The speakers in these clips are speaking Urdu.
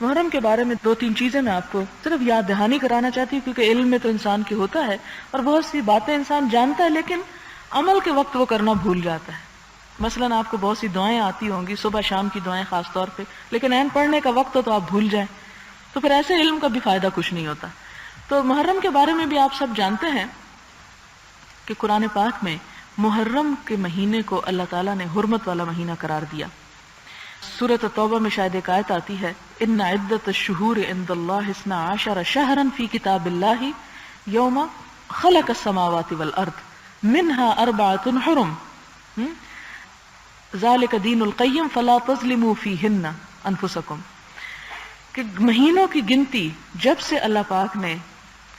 محرم کے بارے میں 2-3 چیزیں میں آپ کو صرف یاد دہانی کرانا چاہتی ہوں، کیونکہ علم میں تو انسان کے ہوتا ہے اور بہت سی باتیں انسان جانتا ہے لیکن عمل کے وقت وہ کرنا بھول جاتا ہے. مثلاً آپ کو بہت سی دعائیں آتی ہوں گی، صبح شام کی دعائیں خاص طور پہ، لیکن عین پڑھنے کا وقت ہو تو آپ بھول جائیں، تو پھر ایسے علم کا بھی فائدہ کچھ نہیں ہوتا. تو محرم کے بارے میں بھی آپ سب جانتے ہیں کہ قرآن پاک میں محرم کے مہینے کو اللہ تعالیٰ نے حرمت والا مہینہ قرار دیا. سورۃ توبہ میں شاید ایک آیت آتی ہے، ان عدۃ الشہور عند اللہ 12 شہرا فی کتاب اللہ یوم خلق السماوات والارض منها 4 حرم ذالک دین القیم فلا تظلموا فیہن انفسکم. کہ مہینوں کی گنتی جب سے اللہ پاک نے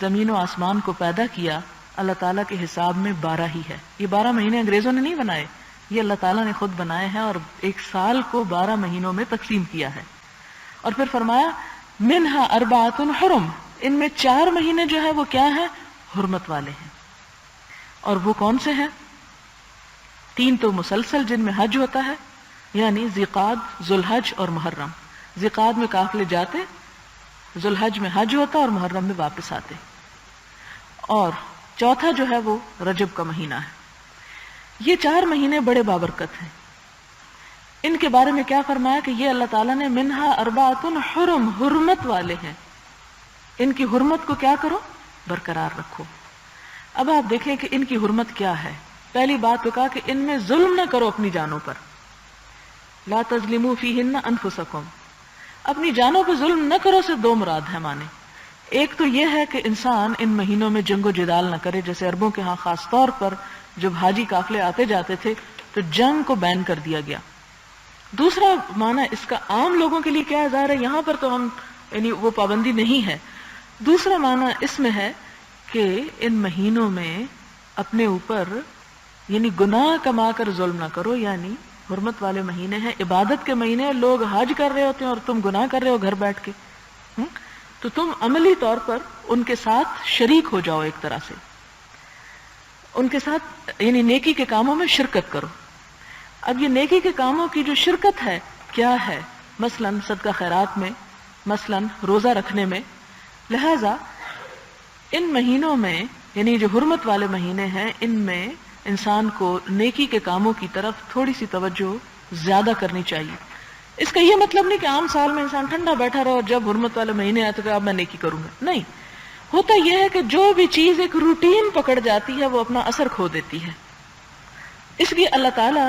زمین و آسمان کو پیدا کیا، اللہ تعالیٰ کے حساب میں 12 ہی ہے. یہ 12 مہینے انگریزوں نے نہیں بنائے، یہ اللہ تعالیٰ نے خود بنائے ہیں اور ایک سال کو 12 مہینوں میں تقسیم کیا ہے. اور پھر فرمایا منہا 4 حرم، ان میں 4 مہینے جو ہے وہ کیا ہیں؟ حرمت والے ہیں. اور وہ کون سے ہیں؟ 3 تو مسلسل جن میں حج ہوتا ہے، یعنی ذی-القعدہ، ذوالحج اور محرم. ذی-القعدہ میں قافلے جاتے، ذوالحج میں حج ہوتا اور محرم میں واپس آتے. اور چوتھا جو ہے وہ رجب کا مہینہ ہے. یہ 4 مہینے بڑے بابرکت ہیں. ان کے بارے میں کیا فرمایا کہ یہ اللہ تعالیٰ نے منہا 4 حرم، حرمت والے ہیں، ان کی حرمت کو کیا کرو؟ برقرار رکھو. اب آپ دیکھیں کہ ان کی حرمت کیا ہے. پہلی بات تو کہا کہ ان میں ظلم نہ کرو اپنی جانوں پر، لا تظلموا فیہن انفسکم، اپنی جانوں پہ ظلم نہ کرو سے 2 مراد ہے مانے. ایک تو یہ ہے کہ انسان ان مہینوں میں جنگ و جدال نہ کرے، جیسے عربوں کے ہاں خاص طور پر جب حاجی قافلے آتے جاتے تھے تو جنگ کو بین کر دیا گیا. دوسرا معنی اس کا عام لوگوں کے لیے کیا ظاہر ہے، یہاں پر تو ہم یعنی وہ پابندی نہیں ہے. دوسرا معنی اس میں ہے کہ ان مہینوں میں اپنے اوپر یعنی گناہ کما کر ظلم نہ کرو. یعنی حرمت والے مہینے ہیں، عبادت کے مہینے ہیں، لوگ حج کر رہے ہوتے ہیں اور تم گناہ کر رہے ہو گھر بیٹھ کے، تو تم عملی طور پر ان کے ساتھ شریک ہو جاؤ، ایک طرح سے ان کے ساتھ یعنی نیکی کے کاموں میں شرکت کرو. اب یہ نیکی کے کاموں کی جو شرکت ہے کیا ہے؟ مثلاً صدقہ خیرات میں، مثلاً روزہ رکھنے میں. لہذا ان مہینوں میں یعنی جو حرمت والے مہینے ہیں ان میں انسان کو نیکی کے کاموں کی طرف تھوڑی سی توجہ زیادہ کرنی چاہیے. اس کا یہ مطلب نہیں کہ عام سال میں انسان ٹھنڈا بیٹھا رہو اور جب حرمت والے مہینے آئے تو کہ اب میں نیکی کروں گا. نہیں، ہوتا یہ ہے کہ جو بھی چیز ایک روٹین پکڑ جاتی ہے وہ اپنا اثر کھو دیتی ہے. اس لیے اللہ تعالیٰ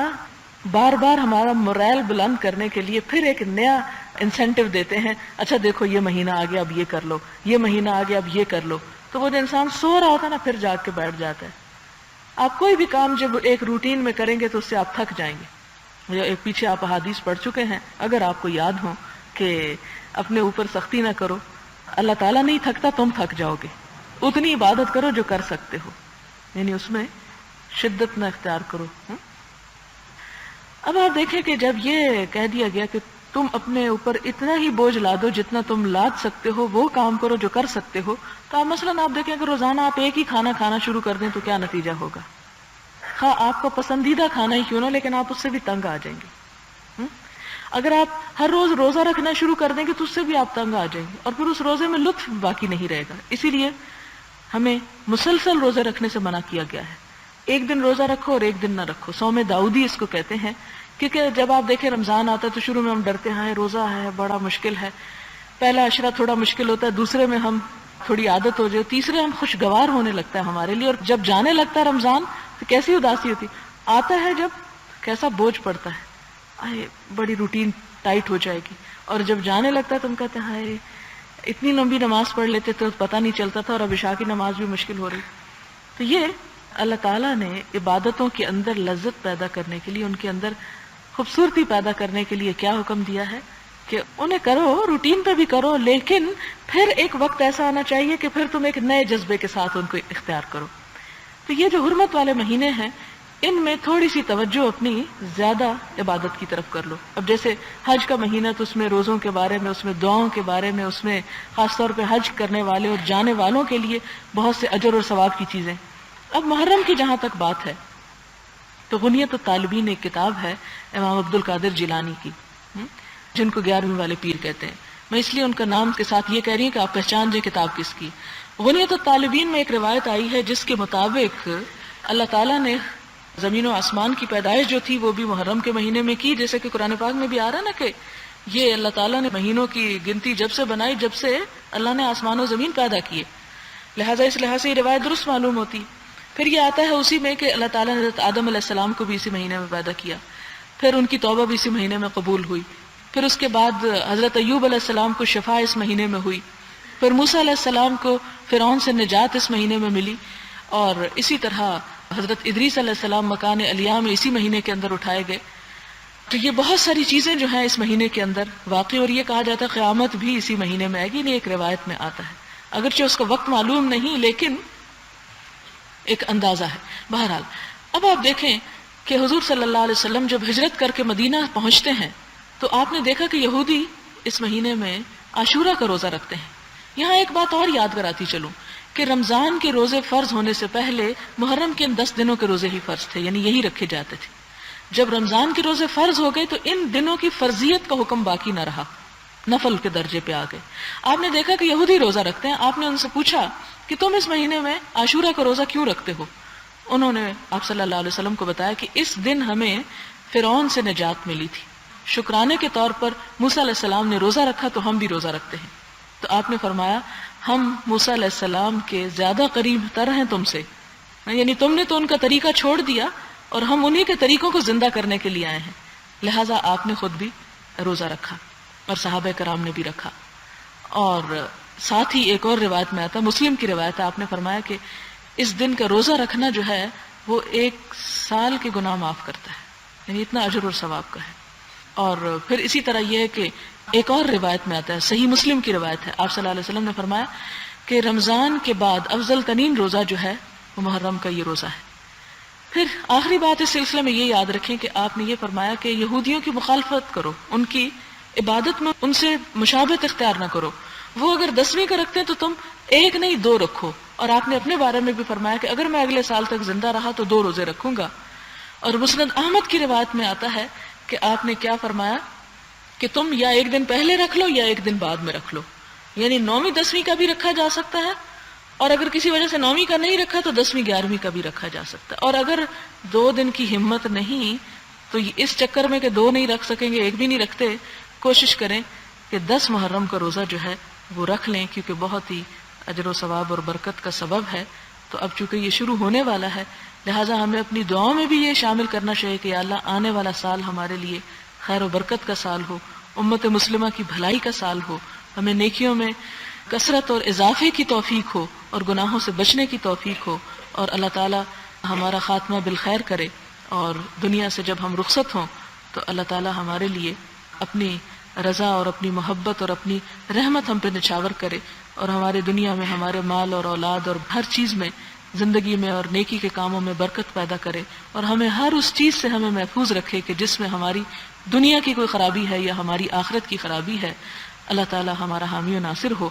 بار بار ہمارا موریل بلند کرنے کے لیے پھر ایک نیا انسینٹیو دیتے ہیں. اچھا دیکھو یہ مہینہ آ گیا اب یہ کر لو، یہ مہینہ آ گیا اب یہ کر لو. تو وہ جو انسان سو رہا ہوتا ہے نا پھر جاگ کے بیٹھ جاتا ہے. آپ کوئی بھی کام جب ایک روٹین میں کریں گے تو اس سے آپ تھک جائیں گے. ایک پیچھے آپ احادیث پڑھ چکے ہیں، اگر آپ کو یاد ہو کہ اپنے اوپر سختی نہ کرو، اللہ تعالیٰ نہیں تھکتا، تم تھک جاؤ گے. اتنی عبادت کرو جو کر سکتے ہو، یعنی اس میں شدت نہ اختیار کرو. اب آپ دیکھیں کہ جب یہ کہہ دیا گیا کہ تم اپنے اوپر اتنا ہی بوجھ لا دو جتنا تم لاد سکتے ہو، وہ کام کرو جو کر سکتے ہو، تو آپ مثلاً آپ دیکھیں کہ روزانہ آپ ایک ہی کھانا کھانا شروع کر دیں تو کیا نتیجہ ہوگا. ہاں آپ کا پسندیدہ کھانا ہی کیوں نہ، لیکن آپ اس سے بھی تنگ آ جائیں گے. اگر آپ ہر روز روزہ رکھنا شروع کر دیں گے تو اس سے بھی آپ تنگ آ جائیں گے اور پھر اس روزے میں لطف باقی نہیں رہے گا. اسی لیے ہمیں مسلسل روزے رکھنے سے منع کیا گیا ہے. ایک دن روزہ رکھو اور ایک دن نہ رکھو. صوم داؤدی اس کو کہتے ہیں. کیونکہ جب آپ دیکھیں رمضان آتا ہے تو شروع میں ہم ڈرتے ہیں روزہ ہے بڑا مشکل ہے، پہلا عشرہ تھوڑا مشکل ہوتا ہے، دوسرے میں ہم تھوڑی عادت ہو جائے، تیسرے ہم خوشگوار ہونے لگتا ہے ہمارے لیے. اور جب جانے لگتا ہے رمضان تو کیسی اداسی ہوتی آتا ہے، جب کیسا بوجھ پڑتا ہے، آئے بڑی روٹین ٹائٹ ہو جائے گی. اور جب جانے لگتا ہے تو ہم کہتے ہیں ہائے اتنی لمبی نماز پڑھ لیتے تو پتہ نہیں چلتا تھا اور اب عشاء کی نماز بھی مشکل ہو رہی. تو یہ اللہ تعالیٰ نے عبادتوں کے اندر لذت پیدا کرنے کے لیے، ان کے اندر خوبصورتی پیدا کرنے کے لیے کیا حکم دیا ہے کہ انہیں کرو، روٹین پہ بھی کرو، لیکن پھر ایک وقت ایسا آنا چاہیے کہ پھر تم ایک نئے جذبے کے ساتھ ان کو اختیار کرو. تو یہ جو حرمت والے مہینے ہیں ان میں تھوڑی سی توجہ اپنی زیادہ عبادت کی طرف کر لو. اب جیسے حج کا مہینہ تو اس میں روزوں کے بارے میں، اس میں دعاؤں کے بارے میں، اس میں خاص طور پہ حج کرنے والے اور جانے والوں کے لیے بہت سے اجر اور ثواب کی چیزیں. اب محرم کی جہاں تک بات ہے تو غنیت الطالبین ایک کتاب ہے امام عبد القادر جیلانی کی، جن کو 11ویں والے پیر کہتے ہیں. میں اس لیے ان کا نام کے ساتھ یہ کہہ رہی ہوں کہ آپ پہچان جائیں کتاب کس کی. غنیت الطالبین میں ایک روایت آئی ہے جس کے مطابق اللہ تعالیٰ نے زمین و آسمان کی پیدائش جو تھی وہ بھی محرم کے مہینے میں کی، جیسے کہ قرآن پاک میں بھی آ رہا نا کہ یہ اللہ تعالیٰ نے مہینوں کی گنتی جب سے بنائی جب سے اللہ نے آسمان و زمین پیدا کیے، لہٰذا اس لحاظ سے یہ روایت درست معلوم ہوتی. پھر یہ آتا ہے اسی میں کہ اللہ تعالیٰ نے حضرت آدم علیہ السلام کو بھی اسی مہینے میں پیدا کیا، پھر ان کی توبہ بھی اسی مہینے میں قبول ہوئی، پھر اس کے بعد حضرت ایوب علیہ السلام کو شفا اس مہینے میں ہوئی، پھر موسیٰ علیہ السلام کو فرعون سے نجات اس مہینے میں ملی، اور اسی طرح حضرت ادریس علیہ السلام مکان علیہ میں اسی مہینے کے اندر اٹھائے گئے. تو یہ بہت ساری چیزیں جو ہیں اس مہینے کے اندر واقع، اور یہ کہا جاتا ہے قیامت بھی اسی مہینے میں آئے گی، نہیں ایک روایت میں آتا ہے، اگرچہ اس کا وقت معلوم نہیں لیکن ایک اندازہ ہے. بہرحال اب آپ دیکھیں کہ حضور صلی اللہ علیہ وسلم جب ہجرت کر کے مدینہ پہنچتے ہیں تو آپ نے دیکھا کہ یہودی اس مہینے میں عاشورہ کا روزہ رکھتے ہیں. یہاں ایک بات اور یاد کراتی چلوں کہ رمضان کے روزے فرض ہونے سے پہلے محرم کے ان 10 دنوں کے روزے ہی فرض تھے، یعنی یہی رکھے جاتے تھے. جب رمضان کے روزے فرض ہو گئے تو ان دنوں کی فرضیت کا حکم باقی نہ رہا، نفل کے درجے پہ آ گئے. آپ نے دیکھا کہ یہودی روزہ رکھتے ہیں، آپ نے ان سے پوچھا کہ تم اس مہینے میں عاشورہ کا روزہ کیوں رکھتے ہو؟ انہوں نے آپ صلی اللہ علیہ وسلم کو بتایا کہ اس دن ہمیں فرعون سے نجات ملی تھی، شکرانے کے طور پر موسیٰ علیہ السلام نے روزہ رکھا تو ہم بھی روزہ رکھتے ہیں. تو آپ نے فرمایا ہم موسیٰ علیہ السلام کے زیادہ قریب تر ہیں تم سے، یعنی تم نے تو ان کا طریقہ چھوڑ دیا اور ہم انہی کے طریقوں کو زندہ کرنے کے لیے آئے ہیں، لہٰذا آپ نے خود بھی روزہ رکھا اور صحابہ کرام نے بھی رکھا. اور ساتھ ہی ایک اور روایت میں آتا، مسلم کی روایت ہے، آپ نے فرمایا کہ اس دن کا روزہ رکھنا جو ہے وہ 1 سال کے گناہ معاف کرتا ہے، یعنی اتنا اجر اور ثواب کا ہے. اور پھر اسی طرح یہ ہے کہ ایک اور روایت میں آتا ہے، صحیح مسلم کی روایت ہے، آپ صلی اللہ علیہ وسلم نے فرمایا کہ رمضان کے بعد افضل ترین روزہ جو ہے وہ محرم کا یہ روزہ ہے. پھر آخری بات اس سلسلے میں یہ یاد رکھیں کہ آپ نے یہ فرمایا کہ یہودیوں کی مخالفت کرو، ان کی عبادت میں ان سے مشابہت اختیار نہ کرو. وہ اگر 10ویں کا رکھتے ہیں تو تم 1 نہیں 2 رکھو. اور آپ نے اپنے بارے میں بھی فرمایا کہ اگر میں اگلے سال تک زندہ رہا تو 2 روزے رکھوں گا. اور مسند احمد کی روایت میں آتا ہے کہ آپ نے کیا فرمایا کہ تم یا 1 دن پہلے رکھ لو یا 1 دن بعد میں رکھ لو، یعنی 9ویں 10ویں کا بھی رکھا جا سکتا ہے، اور اگر کسی وجہ سے 9ویں کا نہیں رکھا تو 10ویں 11ویں کا بھی رکھا جا سکتا ہے. اور اگر 2 دن کی ہمت نہیں تو اس چکر میں کہ 2 نہیں رکھ سکیں گے 1 بھی نہیں رکھتے، کوشش کریں کہ 10 محرم کا روزہ جو ہے وہ رکھ لیں، کیونکہ بہت ہی اجر و ثواب اور برکت کا سبب ہے. تو اب چونکہ یہ شروع ہونے والا ہے لہٰذا ہمیں اپنی دعاؤں میں بھی یہ شامل کرنا چاہیے کہ یا اللہ آنے والا سال ہمارے لیے خیر و برکت کا سال ہو، امت مسلمہ کی بھلائی کا سال ہو، ہمیں نیکیوں میں کثرت اور اضافے کی توفیق ہو اور گناہوں سے بچنے کی توفیق ہو، اور اللہ تعالی ہمارا خاتمہ بالخیر کرے. اور دنیا سے جب ہم رخصت ہوں تو اللہ تعالی ہمارے لیے اپنی رضا اور اپنی محبت اور اپنی رحمت ہم پہ نچھاور کرے، اور ہمارے دنیا میں ہمارے مال اور اولاد اور ہر چیز میں، زندگی میں اور نیکی کے کاموں میں برکت پیدا کرے، اور ہمیں ہر اس چیز سے ہمیں محفوظ رکھے کہ جس میں ہماری دنیا کی کوئی خرابی ہے یا ہماری آخرت کی خرابی ہے. اللہ تعالی ہمارا حامی و ناصر ہو.